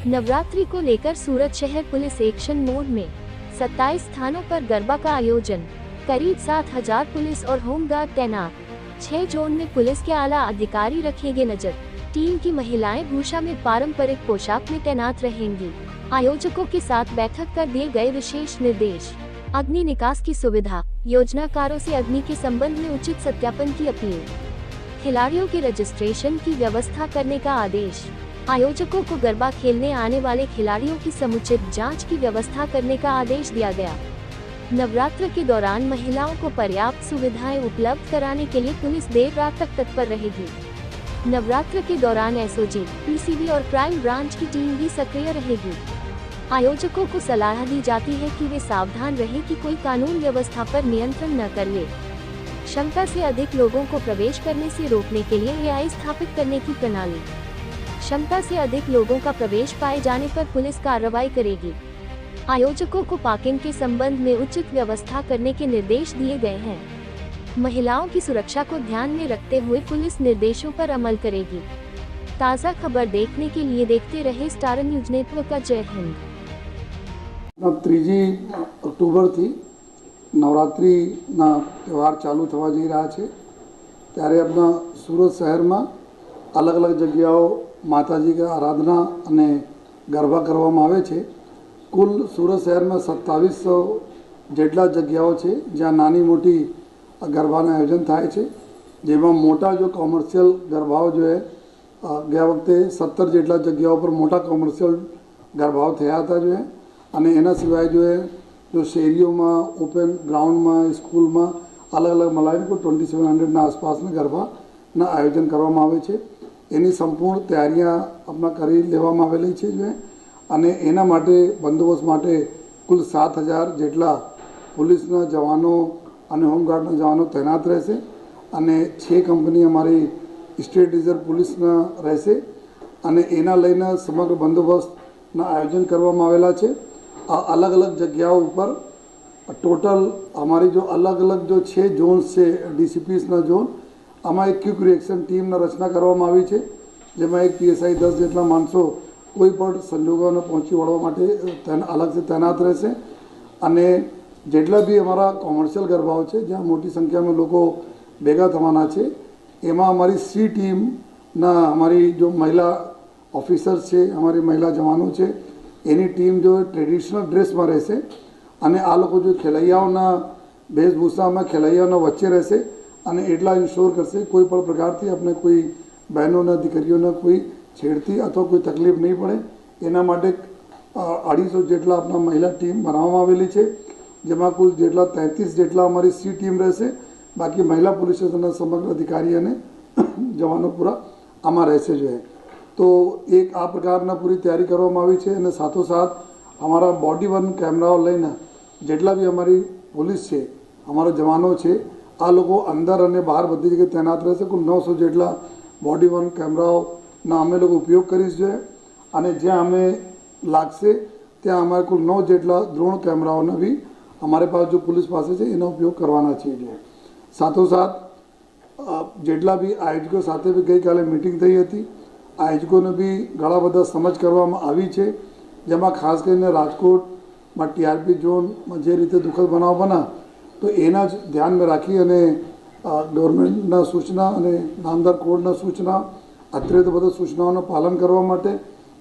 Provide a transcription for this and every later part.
नवरात्रि को लेकर सूरत शहर पुलिस एक्शन मोड में 27 स्थानों पर गरबा का आयोजन, करीब 7,000 पुलिस और होमगार्ड तैनात। 6 जोन में पुलिस के आला अधिकारी रखेंगे नजर। टीम की महिलाएं भूषा में पारंपरिक पोशाक में तैनात रहेंगी। आयोजकों के साथ बैठक कर दिए गए विशेष निर्देश। अग्नि निकास की सुविधा, योजनाकारों से अग्नि के संबंध में उचित सत्यापन की अपील। खिलाड़ियों के रजिस्ट्रेशन की व्यवस्था करने का आदेश। आयोजकों को गरबा खेलने आने वाले खिलाड़ियों की समुचित जांच की व्यवस्था करने का आदेश दिया गया। नवरात्र के दौरान महिलाओं को पर्याप्त सुविधाएं उपलब्ध कराने के लिए पुलिस देर रात तक तत्पर रहेगी। नवरात्र के दौरान एसओजी, पीसीबी और क्राइम ब्रांच की टीम भी सक्रिय रहेगी। आयोजकों को सलाह दी जाती है कि वे सावधान रहें कि कोई कानून व्यवस्था पर नियंत्रण न कर ले। क्षमता से अधिक लोगों को प्रवेश करने से रोकने के लिए एआई स्थापित करने की प्रणाली। क्षमता से अधिक लोगों का प्रवेश पाए जाने पर पुलिस कार्रवाई करेगी। आयोजकों को पार्किंग के संबंध में उचित व्यवस्था करने के निर्देश दिए गए हैं। महिलाओं की सुरक्षा को ध्यान में रखते हुए पुलिस निर्देशों पर अमल करेगी। ताज़ा खबर देखने के लिए देखते रहे स्टार न्यूज नेटवर्क का। जय हिंद। 3 ઓક્ટોબરથી નવરાત્રિના તહેવાર ચાલુ થવા જઈ રહ્યા છે, ત્યારે આપણા સુરત શહેરમાં અલગ અલગ જગ્યાઓ માતાજી કે આરાધના અને ગરબા કરવામાં આવે છે। કુલ સુરત શહેરમાં 2700 જેટલા જગ્યાઓ છે જ્યાં નાની મોટી ગરબાનું આયોજન થાય છે, જેમાં મોટા જો કોમર્શિયલ ગરબાઓ જો ગયા વખતે 17 જેટલા જગ્યાઓ પર મોટા કોમર્શિયલ ગરબાઓ થયા હતા જો અને એના સિવાય જો શેરીઓમાં ઓપન ગ્રાઉન્ડમાં સ્કૂલમાં અલગ અલગ મલાઈને કોઈ 2700ના આસપાસના ગરબાના આયોજન કરવામાં આવે છે। એની સંપૂર્ણ તૈયારીઓ આપણા કરી લેવામાં આવેલી છે અને એના માટે બંદોબસ્ત માટે કુલ 7,000 જેટલા પોલીસના જવાનો અને હોમગાર્ડના જવાનો તૈનાત રહેશે અને 6 કંપની અમારી સ્ટેટ રિઝર્વ પોલીસના રહેશે અને એના લઈને સમગ્ર બંદોબસ્તના આયોજન કરવામાં આવેલા છે। अलग अलग जगहों पर टोटल हमारी जो अलग अलग जो 6 जोन से डीसीपीसना जोन आम एक क्विक रिएक्शन टीम रचना करवामां आवी छे, जेमां एक पीएसआई 10 जेटला माणसों कोई पण संजोगोने पहोंची वळवा माटे अलग से तैनात रहेशे अने जेटला भी अमारा कॉमर्शियल गरबाओ छे ज्यां मोटी संख्या में लोग भेगा थवाना छे, एमां अमारी सी टीम ना हमारी जो महिला ऑफिसर्स छे, हमारी महिला जवानों छे, एनी टीम जो ट्रेडिशनल ड्रेस में रहशे अने आ लोग जो खेलैयाओना वेशभूषा में खेलैयाओना वच्चे रहशे अने एटला इंश्योर करशे कोई पण प्रकारथी अपने कोई बहनों दीकरीओने कोई छेड़ती अथवा कोई तकलीफ नहीं पड़े एना माटे 250 जेटला अपना महिला टीम बनाववामां आवेली छे, जेमां कुल जेटला 33 जेटला अमारी सी टीम रहेशे, बाकी महिला पुलिस स्टेशनना समग्र अधिकारी अने जवानों पूरा आमां रहेशे जो है। तो एक आ प्रकारना पूरी तैयारी करवामां आवी छे अने साथोसाथ हमारा बॉडी वन कैमराओ लईने जेटला भी हमारी पुलिस छे, हमारा जवानों छे, आ लोगों अंदर अने बहार बधी जगह तैनात रहेशे। कुल 900 जेटला बॉडी वन कैमराओना अमे लोग उपयोग करीशुं अने ज्यां अमे लागशे त्यां अमारे कुल 9 जेटला ड्रोन कैमराओना भी हमारे पास जो पुलिस पास छे एनो उपयोग करवाना छे। साथोसाथ जेटला भी आयोजकों साथे भी गई काले मीटिंग थई हती, आयोजकों ने भी घणा बधा समझ करवामां आवी छे, जेमां खास करीने राजकोट में टीआरपी जोन में जे रीते दुखद बनाव बना तो एना ज ध्यान में राखी अने गवर्नमेंटना सूचना अने नामदार कोडना सूचना अत्रे तो बधा सूचनाओं पालन करवा माटे,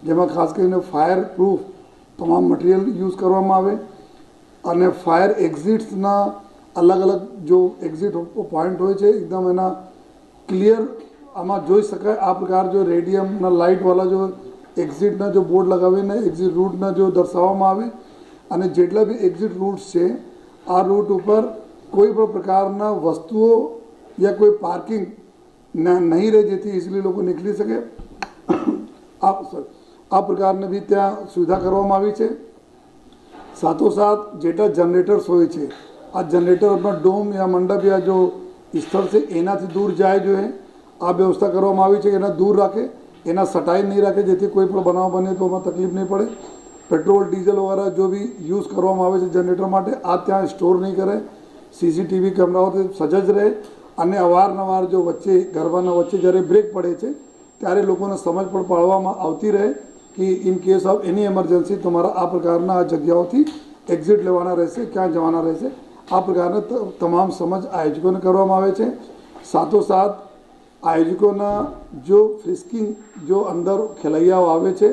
जेमां खास करीने फायर प्रूफ तमाम मटीरियल यूज करवामां आवे अने फायर एक्जिट्सना अलग अलग जो एक्जिट पॉइंट होय छे एकदम एना क्लियर आमा जोई शकाय आ प्रकार जो रेडियमना लाइट वाला जो एक्जिटना जो बोर्ड लगावीने एक्जिट रूटना जो दर्शाववामां आवे अने जेटला भी एक्जिट रूट्स छे आ रूट पर कोई पण प्रकारना वस्तुओं या कोई पार्किंग नहीं रहे जेथी इजीली लोग निकली सके आ प्रकारने भी त्यां सुविधा करवामां आवी छे। साथोसाथ जेटला जनरेटर्स होय छे आ जनरेटर अपना डोम या मंडप या जो स्थल से एनाथी दूर जाए जो है आ व्यवस्था करवामां आवी छे, एना दूर राखे, एना सटाई नहीं राखे जेथी कोई पण बनाव बने तो एमां तकलीफ नहीं पड़े। पेट्रोल डीजल वगैरह जो भी यूज करवामां आवे छे जनरेटर माटे आ त्यां स्टोर नहीं करे, सीसीटीवी कैमराओथी सजज रहे अने अवारनवार जो वच्चे गरबाना वच्चे ज्यारे ब्रेक पड़े छे त्यारे लोकोने समज पण पाडवामां आवती रहे કે in case of any emergency તમારા આ પ્રકારના આ જગ્યાઓથી એક્ઝિટ લેવાના રહેશે, ક્યાં જવાના રહેશે, આ પ્રકારના તમામ સમજ આયોજકોને કરવામાં આવે છે। સાથોસાથ આયોજકોના જો ફ્રિસ્કિંગ જો અંદર ખેલૈયાઓ આવે છે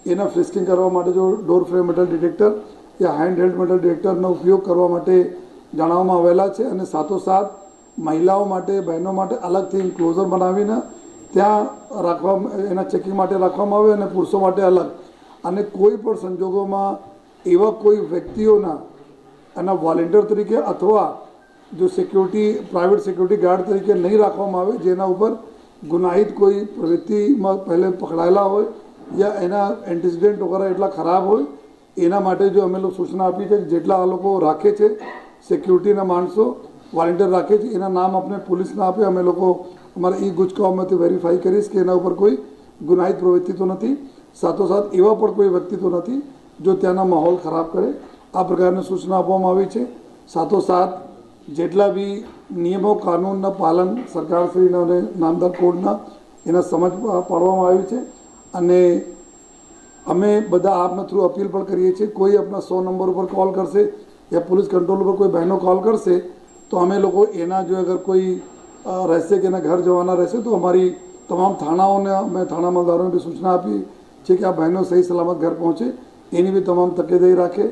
એના ફ્રિસ્કિંગ કરવા માટે જો ડોર ફ્રેમ મેટલ ડિટેક્ટર या हैंड हेल्ड मेटल डिटेक्टरનો ઉપયોગ કરવા માટે જણાવવામાં આવેલા છે। અને સાથોસાથ મહિલાઓ માટે, બહેનો માટે અલગથી ઇન્ક્લોઝર બનાવીને ત્યાં રાખવા, એના ચેકિંગ માટે રાખવામાં આવે અને પુરુષો માટે અલગ। અને કોઈ પણ સંજોગોમાં એવા કોઈ વ્યક્તિઓના એના વોલેન્ટિયર તરીકે અથવા જો સિક્યુરિટી પ્રાઇવેટ સિક્યુરિટી ગાર્ડ તરીકે નહીં રાખવામાં આવે જેના ઉપર ગુનાહિત કોઈ પ્રવૃત્તિમાં પહેલે પકડાયેલા હોય या એના એન્ટિસિડન્ટ વગેરે એટલા ખરાબ હોય એના માટે જો અમે લોકો સૂચના આપી છે કે જેટલા આ લોકો રાખે છે સિક્યુરિટીના માણસો વોલેન્ટિયર રાખે છે એના નામ આપણે પોલીસને આપે, અમે લોકો અમારા ઈ ગુજકાઓમાંથી વેરીફાઈ કરીશ કે એના ઉપર કોઈ ગુનાહિત પ્રવૃત્તિ તો નથી, સાથોસાથ એવા પણ કોઈ વ્યક્તિ તો નથી જો ત્યાંના માહોલ ખરાબ કરે। આ પ્રકારની સૂચના આપવામાં આવી છે। સાથોસાથ જેટલા બી નિયમો કાનૂનના પાલન સરકારશ્રીના અને નામદાર કોડના એના સમજ પાડવામાં આવી છે। અને અમે બધા આપના થ્રુ અપીલ પણ કરીએ છીએ, કોઈ આપણા 100 નંબર ઉપર કોલ કરશે या पुलिस कंट्रोल पर कोई बहनों कॉल करશે तो અમે લોકો એના જો અગર કોઈ રહેશે કે એના ઘર જવાના રહેશે તો અમારી તમામ થાણાઓને અમે થાણા અમલદારોને બી સૂચના આપી છે કે આ બહેનો સહી સલામત ઘર પહોંચે એની બી તમામ તકેદારી રાખે।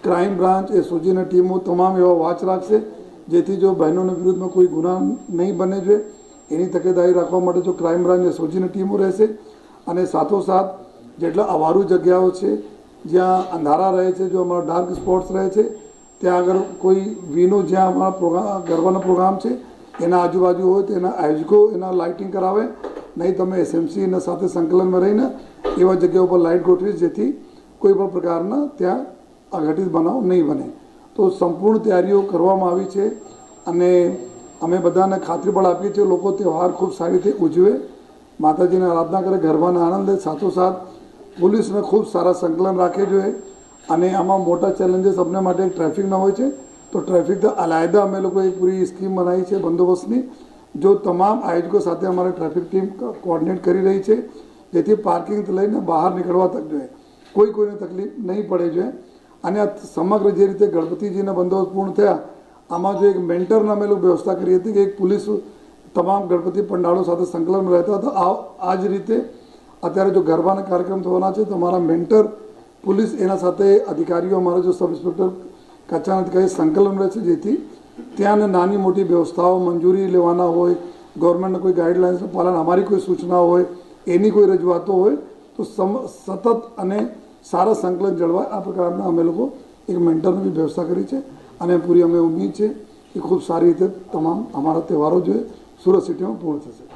ક્રાઇમ બ્રાન્ચ એસઓજીની ટીમો તમામ એવા વોચ રાખશે જેથી જો બહેનોને વિરુદ્ધમાં કોઈ ગુના નહીં બને જોઈએ એની તકેદારી રાખવા માટે જો ક્રાઇમ બ્રાન્ચ એસઓજીની ટીમો રહેશે। અને સાથોસાથ જેટલા અવારું જગ્યાઓ છે જ્યાં અંધારા રહે છે, જો અમારા ડાર્ક સ્પોટ્સ રહે છે ત્યાં આગળ કોઈ વીનો જ્યાં અમારા પ્રોગ્રામ ગરબાનો પ્રોગ્રામ છે એના આજુબાજુ હોય તો એના આયોજકો એના લાઇટિંગ કરાવે, નહીં તમે એસએમસીના સાથે સંકલનમાં રહીને એવા જગ્યા ઉપર લાઇટ ગોઠવી જેથી કોઈ પણ પ્રકારના ત્યાં અઘટિત બનાવ નહીં બને। તો સંપૂર્ણ તૈયારીઓ કરવામાં આવી છે અને અમે બધાને ખાતરી પણ આપીએ છીએ લોકો તહેવાર ખૂબ સારી રીતે ઉજવે, માતાજીને આરાધના કરે, ગરબાનો આનંદ લે, સાથોસાથ પોલીસને ખૂબ સારા સંકલન રાખે જોઈએ। અને આમાં મોટા ચેલેન્જીસ અમને માટે ટ્રાફિકના હોય છે તો ટ્રાફિક તો અલાયદા અમે લોકો એક પૂરી સ્કીમ બનાવી છે બંદોબસ્તની, જો તમામ આયોજકો સાથે અમારી ટ્રાફિક ટીમ કોઓર્ડિનેટ કરી રહી છે જેથી પાર્કિંગથી લઈને બહાર નીકળવા તક જોઈએ કોઈને તકલીફ નહીં પડે જોઈએ। અને આ સમગ્ર જે રીતે ગણપતિજીના બંદોબસ્ત પૂર્ણ થયા આમાં જો એક મેન્ટરના અમે લોકો વ્યવસ્થા કરી હતી કે એક પોલીસ તમામ ગણપતિ પંડાળો સાથે સંકલનમાં રહેતા હતા। આ જ રીતે અત્યારે જો ગરબાના કાર્યક્રમ થવાના છે તો અમારા મેન્ટર પોલીસ એના સાથે અધિકારીઓ અમારા જો સબ ઇન્સ્પેક્ટર કચ્છાના અધિકારી સંકલન રહે છે જેથી ત્યાં નાની મોટી વ્યવસ્થાઓ મંજૂરી લેવાના હોય, ગવર્મેન્ટના કોઈ ગાઈડલાઇન્સનું પાલન, અમારી કોઈ સૂચના હોય, એની કોઈ રજૂઆતો હોય તો સતત અને સારા સંકલન જળવાય આ પ્રકારના અમે લોકો એક મેન્ટરની બી વ્યવસ્થા કરી છે। અને પૂરી અમે ઉમ્મીદ છે કે ખૂબ સારી રીતે તમામ અમારા તહેવારો જે સુરત સિટીમાં પૂર્ણ થશે।